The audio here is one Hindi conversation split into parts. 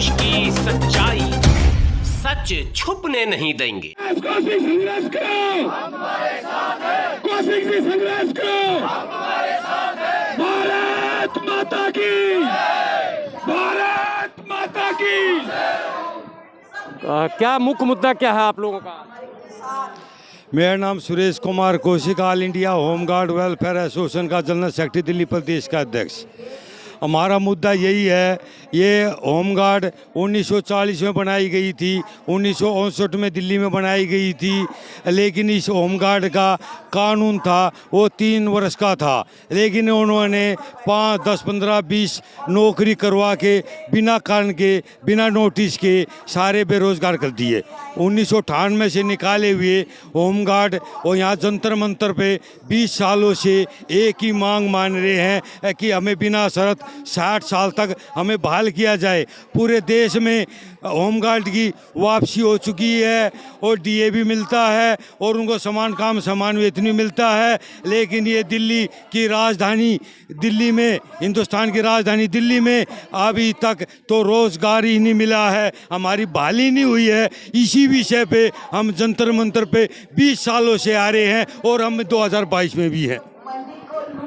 देश की सच्चाई सच छुपने नहीं देंगे। कोशिश संघर्ष करो, हमारे साथ है। कोशिश भी संघर्ष करो, हमारे साथ है। भारत माता की, भारत माता की। क्या मुख्य मुद्दा क्या है आप लोगों का? मेरा नाम Suresh Kumar Kaushik, all India home guard welfare association का जनरल सेक्रेटरी, दिल्ली प्रदेश का अध्यक्ष। हमारा मुद्दा यही है, ये होमगार्ड 1940 में बनाई गई थी, 1959 में दिल्ली में बनाई गई थी, लेकिन इस होमगार्ड का कानून था वो 3 वर्ष का था, लेकिन उन्होंने 5, 10, 15, 20 नौकरी करवा के बिना कारण के, बिना नोटिस के सारे बेरोजगार कर दिए। 1998 से निकाले हुए होमगार्ड और यहाँ जंतर मंतर पे 20 सालों से एक ही मांग मान रहे हैं कि हमें बिना शर्त 60 साल तक हमें बहाल किया जाए। पूरे देश में होमगार्ड की वापसी हो चुकी है और डीए भी मिलता है और उनको समान काम समान वेतन भी मिलता है, लेकिन ये दिल्ली की राजधानी दिल्ली में, हिंदुस्तान की राजधानी दिल्ली में अभी तक तो रोजगार ही नहीं मिला है, हमारी बहाली नहीं हुई है। इसी विषय पे हम जंतर मंतर पे 20 सालों से आ रहे हैं और हम 2022 में भी हैं।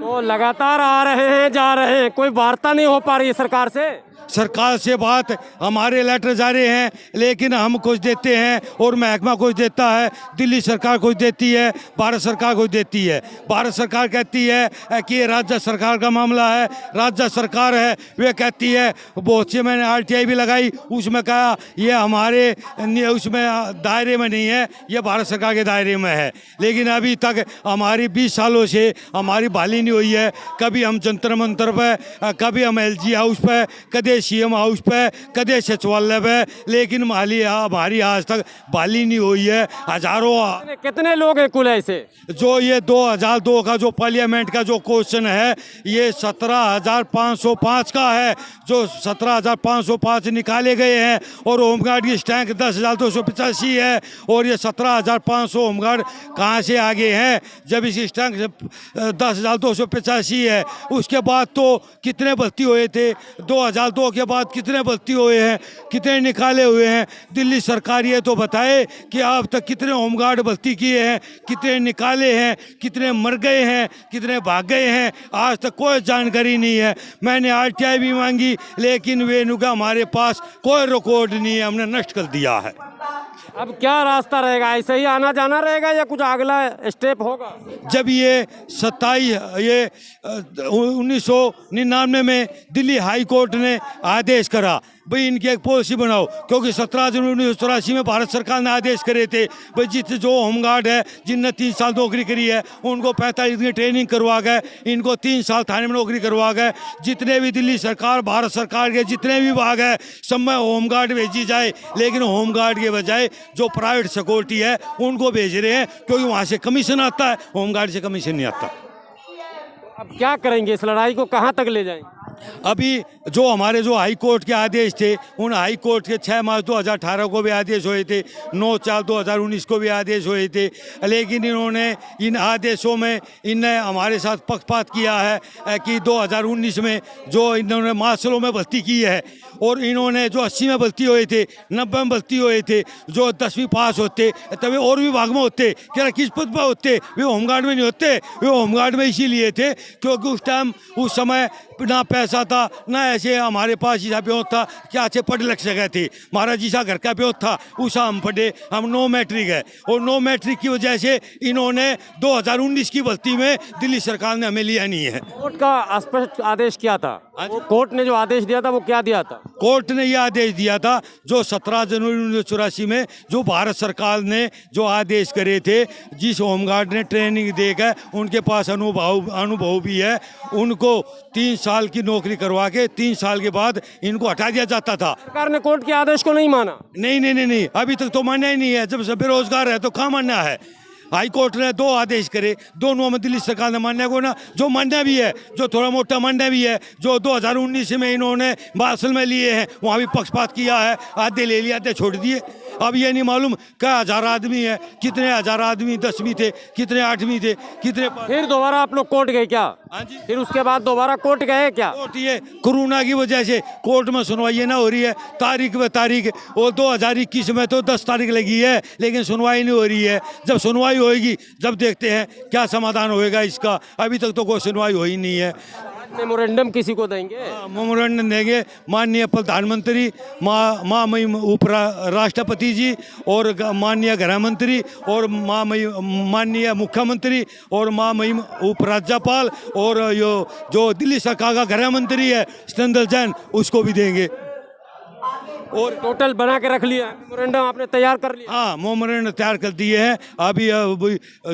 तो लगातार आ रहे हैं, जा रहे हैं, कोई वार्ता नहीं हो पा रही है सरकार से? सरकार से बात, हमारे लेटर जा रहे हैं, लेकिन हम कुछ देते हैं और महकमा कुछ देता है, दिल्ली सरकार कुछ देती है, भारत सरकार कुछ देती है। भारत सरकार कहती है कि ये राज्य सरकार का मामला है, राज्य सरकार है वे कहती है। बहुत से मैंने RTI भी लगाई, उसमें कहा ये हमारे उसमें दायरे में नहीं है, ये भारत सरकार के दायरे में है। लेकिन अभी तक हमारी 20 सालों से हमारी बहाली नहीं हुई है। कभी हम जंतर मंतर पर, कभी हम LG हाउस पर, कभी CM हाउस पे, कदे सचिवालय पे, लेकिन हमारी आज तक बहाली नहीं हुई है। हजारों कितने लोग हैं कुल ऐसे? जो ये 2002 का जो पार्लियामेंट का जो क्वेश्चन है, ये 17,505 का है, जो 17,505 निकाले गए हैं और होमगार्ड की स्टैंक 10,285 है। और ये 17,500 होमगार्ड कहाँ से आगे हैं जब इस स्टैंक 10,285 है? उसके बाद तो कितने भर्ती हुए थे? 2002 के बाद कितने भर्ती हुए हैं, कितने निकाले हुए हैं? दिल्ली सरकार ये तो बताए कि अब तक कितने होमगार्ड भर्ती किए हैं, कितने निकाले हैं, कितने मर गए हैं, कितने भाग गए हैं, आज तक कोई जानकारी नहीं है। मैंने RTI भी मांगी, लेकिन वे का हमारे पास कोई रिकॉर्ड नहीं है, हमने नष्ट कर दिया है। अब क्या रास्ता रहेगा? ऐसे ही आना जाना रहेगा या कुछ अगला स्टेप होगा? जब ये 1999 में दिल्ली हाई कोर्ट ने आदेश करा भाई इनकी एक पॉलिसी बनाओ, क्योंकि 17 जनवरी 1984 में भारत सरकार ने आदेश करे थे भाई जो होमगार्ड है जिनने 3 साल नौकरी करी है उनको 45 दिन की ट्रेनिंग करवा गए, इनको 3 साल थाने में नौकरी करवा गए। जितने भी दिल्ली सरकार, भारत सरकार के जितने भी विभाग है सब में होमगार्ड भेजी जाए, लेकिन होमगार्ड के बजाय जो प्राइवेट सिक्योरिटी है उनको भेज रहे हैं, क्योंकि वहाँ से कमीशन आता है, होमगार्ड से कमीशन नहीं आता। अब क्या करेंगे? इस लड़ाई को कहाँ तक ले जाएंगे? अभी जो हमारे जो हाई कोर्ट के आदेश थे, उन हाई कोर्ट के 6 मार्च 2018 को भी आदेश हुए थे, 9/4/2019 को भी आदेश हुए थे, लेकिन इन्होंने इन आदेशों में इनने हमारे साथ पक्षपात किया है कि 2019 में जो इन्होंने मार्शलों में भर्ती की है और इन्होंने जो 80 में भर्ती हुए थे, 90 में भर्ती हुए थे, जो 10वीं पास होते तभी और विभाग में होते, क्या किस पद पर होते, वे होमगार्ड में नहीं होते। वे होमगार्ड में इसीलिए थे क्योंकि उस समय ना पैसा था, ना ऐसे हमारे पास ऐसा ब्योत था कि अच्छे पढ़ लिख सके थे। महाराज जी सा घर का ब्योत था, उसा हम पढ़े, हम 9 मैट्रिक है और 9 मैट्रिक की वजह से इन्होंने 2019 की भर्ती में दिल्ली सरकार ने हमें लिया नहीं है। कोर्ट का स्पष्ट आदेश क्या था? कोर्ट ने जो आदेश दिया था वो क्या दिया था? कोर्ट ने यह आदेश दिया था जो 17 जनवरी 1984 में जो भारत सरकार ने जो आदेश करे थे, जिस होमगार्ड ने ट्रेनिंग देकर उनके पास अनुभव भी है, उनको 3 साल की नौकरी करवा के 3 साल के बाद इनको हटा दिया जाता था। सरकार ने कोर्ट के आदेश को नहीं माना? नहीं, अभी तक तो मान्या ही नहीं है। जब सब बेरोजगार है तो कहाँ मान्या है? हाई कोर्ट ने 2 आदेश करे, दोनों में दिल्ली सरकार ने मान्य को ना, जो मान्य भी है, जो थोड़ा मोटा मान्य भी है, जो 2019 में इन्होंने मार्शल में लिए हैं वहाँ भी पक्षपात किया है, आधे ले लिए आधे छोड़ दिए। अब ये नहीं मालूम क्या 1000 आदमी है, कितने 1000 आदमी 10वीं थे, कितने 8वीं थे, कितने। फिर दोबारा आप लोग कोर्ट गए क्या? हाँ जी। फिर उसके बाद दोबारा कोर्ट गए क्या? कोर्ट ये कोरोना की वजह से कोर्ट में सुनवाई ना हो रही है, तारीख व तारीख। और 2021 में तो 10 तारीख लगी है, लेकिन सुनवाई नहीं हो रही है। जब सुनवाई होएगी जब देखते हैं क्या समाधान होएगा इसका। अभी तक तो कोई सुनवाई हो ही नहीं है। मेमोरेंडम किसी को देंगे? मेमोरेंडम देंगे माननीय प्रधानमंत्री, माननीय उप राष्ट्रपति जी, और माननीय गृह मंत्री, और माननीय मुख्यमंत्री, और माननीय उप राज्यपाल, और जो दिल्ली सरकार का गृह मंत्री है सत्येंद्र जैन, उसको भी देंगे। और टोटल बना के रख लिया मेमोरेंडम, आपने तैयार कर लिया? हाँ, मेमोरेंडम तैयार कर दिए हैं। अभी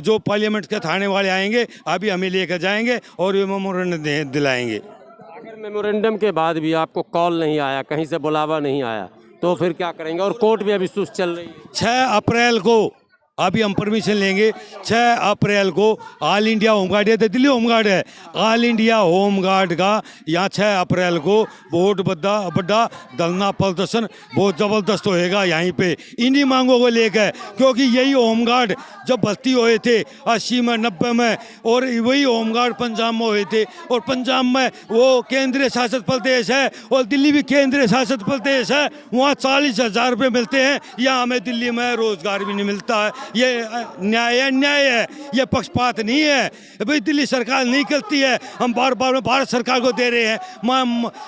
जो पार्लियामेंट के थाने वाले आएंगे अभी हमें लेकर जाएंगे और ये मेमोरेंडम दिलाएंगे। अगर मेमोरेंडम के बाद भी आपको कॉल नहीं आया, कहीं से बुलावा नहीं आया, तो फिर क्या करेंगे? और कोर्ट भी अभी सुस्त चल रही है। 6 अप्रैल को अभी हम परमिशन लेंगे। 6 अप्रैल को ऑल इंडिया होमगार्ड, ये तो दिल्ली होमगार्ड है, ऑल इंडिया होमगार्ड का यहाँ 6 अप्रैल को बहुत बड़ा धरना प्रदर्शन बहुत ज़बरदस्त होएगा यहीं पे, इन्हीं मांगों को लेकर। क्योंकि यही होमगार्ड जब भर्ती हुए थे 80 में 90 में, और वही होमगार्ड पंजाब में हुए थे, और पंजाब में वो केंद्रीय शासित प्रदेश है और दिल्ली भी केंद्रीय शासित प्रदेश है। वहाँ 40,000 रुपये मिलते हैं, यहाँ हमें दिल्ली में रोज़गार भी नहीं मिलता है। ये न्याय है, न्याय है, ये पक्षपात नहीं है। भाई दिल्ली सरकार नहीं करती है, हम बार बार भारत सरकार को दे रहे हैं,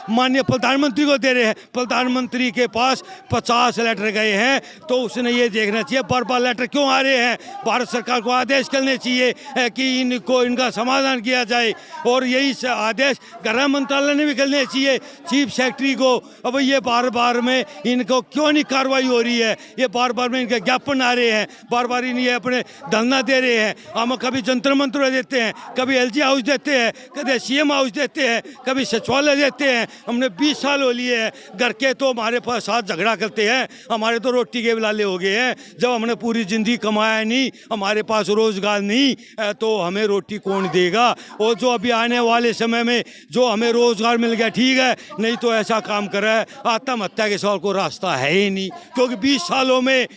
माननीय प्रधानमंत्री को दे रहे हैं। प्रधानमंत्री के पास 50 लेटर गए हैं, तो उसने ये देखना चाहिए बार बार लेटर क्यों आ रहे हैं। भारत सरकार को आदेश करने चाहिए कि इनका समाधान किया जाए, और यही आदेश गृह मंत्रालय ने भी करने चाहिए चीफ सेक्रेटरी को। अब ये बार बार में इनको क्यों नहीं कार्रवाई हो रही है, ये बार बार में इनके ज्ञापन आ रहे हैं, बार बार ये अपने धरना दे रहे हैं। हम कभी जंतर मंत्र देते हैं, कभी LG हाउस देते हैं, कभी CM हाउस देते हैं, कभी सचिवालय देते हैं। हमने 20 साल हो लिए हैं, घर के तो हमारे पास साथ झगड़ा करते हैं, हमारे तो रोटी के लाले हो गए हैं। जब हमने पूरी जिंदगी कमाया नहीं, हमारे पास रोजगार नहीं, तो हमें रोटी कौन देगा। और जो अभी आने वाले समय में जो हमें रोजगार मिल गया ठीक है, नहीं तो ऐसा काम कर रहा है आत्महत्या के सवाल को रास्ता है ही नहीं। क्योंकि 20 सालों में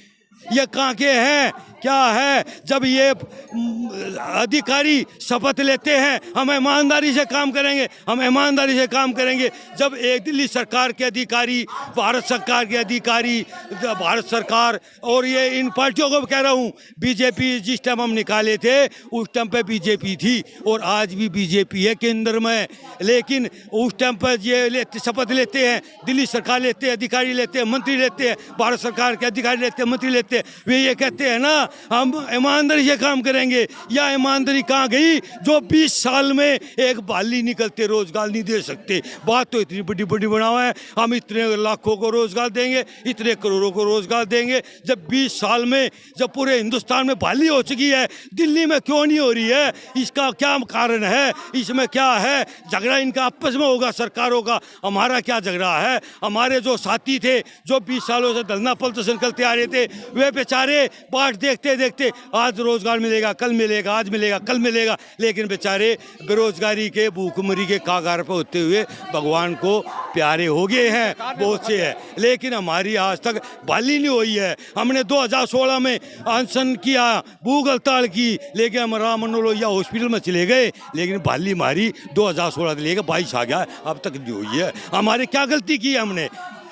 ये कहाँ के हैं, क्या है। जब ये अधिकारी शपथ लेते हैं हम ईमानदारी से काम करेंगे, हम ईमानदारी से काम करेंगे। जब एक दिल्ली सरकार के अधिकारी, भारत सरकार के अधिकारी, भारत सरकार, और ये इन पार्टियों को कह रहा हूँ, बीजेपी जिस टाइम हम निकाले थे उस टाइम पे बीजेपी थी, और आज भी बीजेपी है केंद्र में। लेकिन उस टाइम पर ये शपथ लेते हैं, दिल्ली सरकार लेते हैं, अधिकारी लेते हैं, मंत्री लेते हैं, भारत सरकार के अधिकारी लेते हैं, मंत्री लेते हैं, वे ये कहते हैं ना हम ईमानदारी से काम करेंगे। या ईमानदारी कहाँ गई जो 20 साल में एक बाली निकलते रोजगार नहीं दे सकते। बात तो इतनी बड़ी बड़ी बनावा है, हम इतने लाखों को रोजगार देंगे, इतने करोड़ों को रोजगार देंगे। जब 20 साल में जब पूरे हिंदुस्तान में बाली हो चुकी है, दिल्ली में क्यों नहीं हो रही है? इसका क्या कारण है, इसमें क्या है? झगड़ा इनका आपस में होगा सरकारों का, हमारा क्या झगड़ा है? हमारे जो साथी थे जो 20 सालों से धरना प्रदर्शन करते आ रहे थे, वे बेचारे बाट देखते देखते आज रोजगार मिलेगा, कल मिलेगा, आज मिलेगा, कल मिलेगा, लेकिन बेचारे बेरोजगारी के भूखमरी के कागार पर होते हुए भगवान को प्यारे हो गए हैं बहुत से है। लेकिन हमारी आज तक बाली नहीं हुई है। हमने 2016 में अनशन किया, भूख हड़ताल की, लेकिन हम राम मनोलोहिया हॉस्पिटल में चले गए, लेकिन बाली हमारी 2016 से लेकर 22 आ गया, अब तक नहीं हुई है। हमारी क्या गलती की हमने?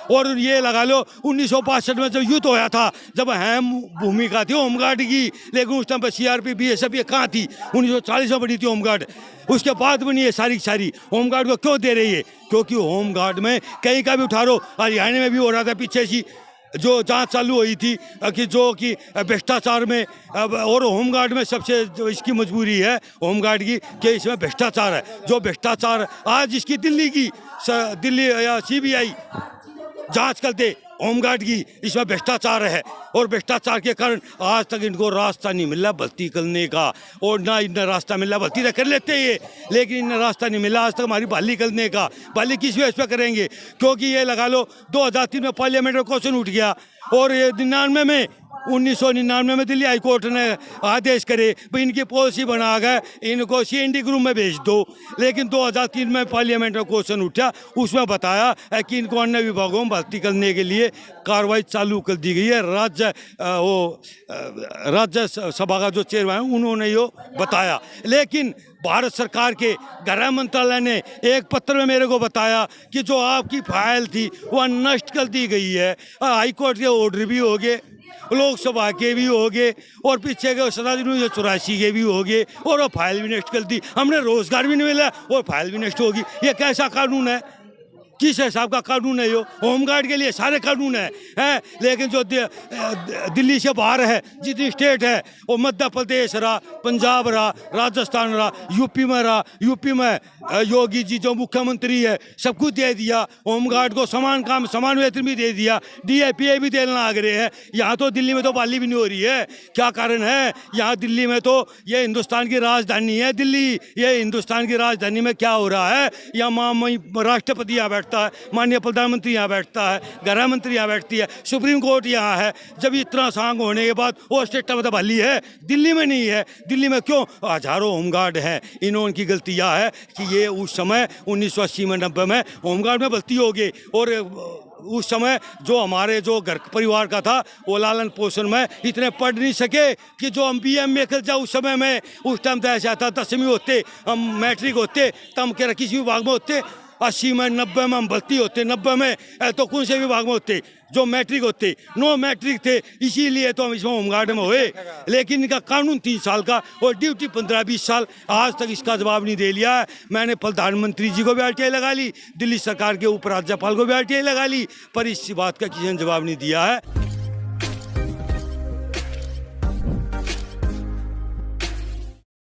और ये लगा लो 1962 में जब युद्ध होया था, जब अहम भूमिका थी होमगार्ड की, लेकिन उस टाइम पर CRP BSF ये कहाँ थी? 1940 में बनी थी होमगार्ड, उसके बाद बनी है सारी होमगार्ड को क्यों दे रही है? क्योंकि होमगार्ड में कहीं का भी उठा लो, हरियाणा में भी हो रहा था पीछे सी जो जांच चालू हुई थी कि भ्रष्टाचार में, और होमगार्ड में सबसे जो इसकी मजबूरी है होमगार्ड की कि इसमें भ्रष्टाचार है। जो भ्रष्टाचार आज इसकी दिल्ली या CBI जांच करते होमगार्ड की, इसमें भ्रष्टाचार है, और भ्रष्टाचार के कारण आज तक इनको रास्ता नहीं मिला भर्ती करने का, और ना इन्हें रास्ता मिला भर्ती तो कर लेते ये, लेकिन इन्हें रास्ता नहीं मिला आज तक हमारी बहाली करने का। बहाली किस बेस पे करेंगे? क्योंकि ये लगा लो 2003 में पार्लियामेंट में क्वेश्चन उठ गया, और ये 99 में 1999 में दिल्ली हाई कोर्ट ने आदेश करे भाई इनकी पॉलिसी बना गए, इनको CND ग्रुप में भेज दो। लेकिन 2003 में पार्लियामेंट में क्वेश्चन उठा, उसमें बताया है कि इनको अन्य विभागों में भर्ती करने के लिए कार्रवाई चालू कर दी गई है। राज्य सभा का जो चेयरमैन है उन्होंने ये बताया। लेकिन भारत सरकार के गृह मंत्रालय ने एक पत्र में मेरे को बताया कि जो आपकी फाइल थी वह नष्ट कर दी गई है। हाई कोर्ट के ऑर्डर भी हो गए, लोकसभा के भी हो गए और पीछे के 1984 के भी हो गए और वो फाइल भी नष्ट कर दी। हमने रोजगार भी नहीं मिला और फाइल भी नष्ट होगी। ये कैसा कानून है? किस हिसाब का कानून है? यो होमगार्ड के लिए सारे कानून है। लेकिन जो दिल्ली से बाहर है जितनी स्टेट है, वो मध्य प्रदेश रहा, पंजाब रहा, राजस्थान रहा, यूपी में योगी जी जो मुख्यमंत्री है सब कुछ दे दिया। होमगार्ड को समान काम समान वेतन भी दे दिया, DAPA भी देना लग रहे हैं। यहाँ तो दिल्ली में तो बहाली भी नहीं हो रही है। क्या कारण है? यहाँ दिल्ली में तो ये हिंदुस्तान की राजधानी है दिल्ली। ये हिंदुस्तान की राजधानी में क्या हो रहा है? यहाँ राष्ट्रपति यहाँ बैठता है, माननीय प्रधानमंत्री यहाँ बैठता है, गृह मंत्री यहाँ बैठती है, सुप्रीम कोर्ट यहाँ है। जब इतना सांग होने के बाद वो स्टेट में तो बहाली है, दिल्ली में नहीं है। दिल्ली में क्यों? हजारों होमगार्ड हैं। इनकी गलती यह है कि ये उस समय 1980 में 90 में होमगार्ड में भर्ती हो गई और उस समय जो हमारे जो घर परिवार का था वो लालन पोषण में इतने पढ़ नहीं सके कि जो हम BM में कर जाओ। उस समय में उस टाइम तो ऐसा था 10वीं होते, हम मैट्रिक होते, तब के किसी विभाग में होते। 80 में 90 में हम भर्ती होते, 90 में तो कौन से विभाग में होते? जो मैट्रिक होते, नो मैट्रिक थे, इसीलिए तो हम इसमें होमगार्ड में हुए। लेकिन इनका कानून 3 साल का और ड्यूटी 15-20 साल, आज तक इसका जवाब नहीं दे लिया है। मैंने प्रधानमंत्री जी को भी RTI लगा ली, दिल्ली सरकार के उपराज्यपाल को भी RTI लगा ली, पर इस बात का किसी ने जवाब नहीं दिया है।